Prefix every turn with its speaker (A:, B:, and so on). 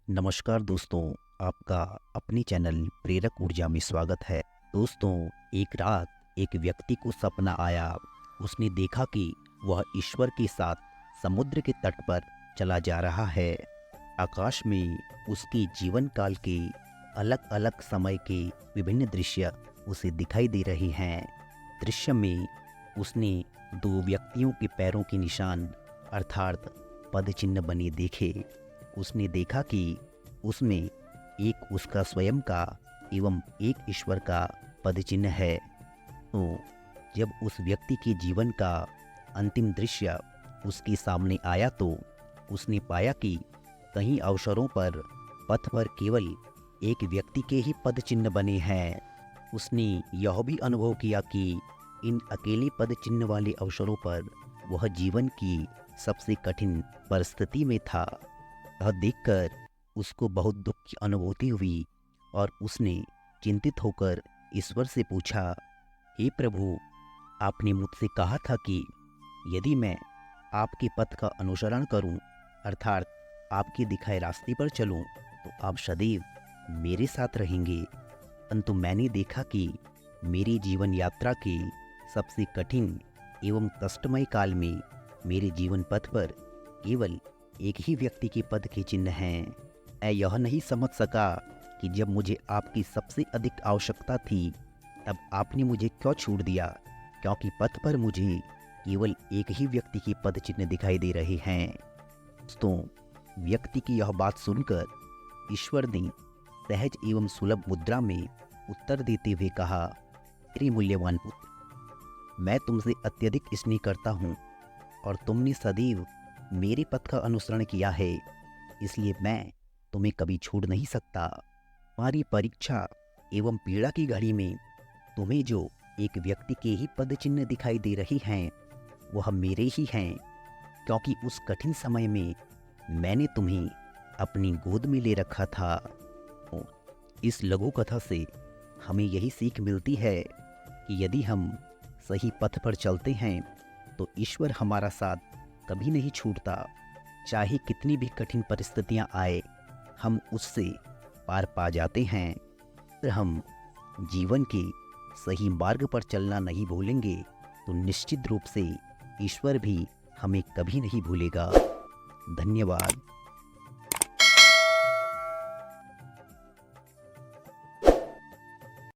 A: नमस्कार दोस्तों, आपका अपने चैनल प्रेरक ऊर्जा में स्वागत है। दोस्तों, एक रात एक व्यक्ति को सपना आया। उसने देखा कि वह ईश्वर के साथ समुद्र के तट पर चला जा रहा है। आकाश में उसके जीवन काल के अलग अलग समय के विभिन्न दृश्य उसे दिखाई दे रहे हैं। दृश्य में उसने दो व्यक्तियों के पैरों के निशान अर्थात पद चिन्ह बने देखे। उसने देखा कि उसमें एक उसका स्वयं का एवं एक ईश्वर का पद चिन्ह है। तो जब उस व्यक्ति के जीवन का अंतिम दृश्य उसके सामने आया तो उसने पाया कि कई अवसरों पर पथ पर केवल एक व्यक्ति के ही पद चिन्ह बने हैं। उसने यह भी अनुभव किया कि इन अकेले पद चिन्ह वाले अवसरों पर वह जीवन की सबसे कठिन परिस्थिति में था। यह देखकर उसको बहुत दुख की अनुभूति हुई और उसने चिंतित होकर ईश्वर से पूछा, हे प्रभु, आपने मुझसे कहा था कि यदि मैं आपके पथ का अनुसरण करूं, अर्थात आपके दिखाए रास्ते पर चलूं, तो आप सदैव मेरे साथ रहेंगे। परंतु मैंने देखा कि मेरी जीवन यात्रा के सबसे कठिन एवं कष्टमय काल में मेरे जीवन पथ पर केवल एक ही व्यक्ति के पद के चिन्ह हैं। मैं यह नहीं समझ सका कि जब मुझे आपकी सबसे अधिक आवश्यकता थी तब आपने मुझे क्यों छोड़ दिया, क्योंकि पथ पर मुझे केवल एक ही व्यक्ति के पद चिन्ह दिखाई दे रहे हैं। दोस्तों, व्यक्ति की यह बात सुनकर ईश्वर ने सहज एवं सुलभ मुद्रा में उत्तर देते हुए कहा, मेरे मूल्यवान पुत्र, मैं तुमसे अत्यधिक स्नेह करता हूँ और तुमने सदैव मेरे पथ का अनुसरण किया है, इसलिए मैं तुम्हें कभी छोड़ नहीं सकता। तुम्हारी परीक्षा एवं पीड़ा की घड़ी में तुम्हें जो एक व्यक्ति के ही पद चिन्ह दिखाई दे रही हैं, वह मेरे ही हैं, क्योंकि उस कठिन समय में मैंने तुम्हें अपनी गोद में ले रखा था। इस लघु कथा से हमें यही सीख मिलती है कि यदि हम सही पथ पर चलते हैं तो ईश्वर हमारा साथ कभी नहीं छूटता। चाहे कितनी भी कठिन परिस्थितियां आए, हम उससे पार पा जाते हैं। अगर हम जीवन के सही मार्ग पर चलना नहीं भूलेंगे तो निश्चित रूप से ईश्वर भी हमें कभी नहीं भूलेगा। धन्यवाद।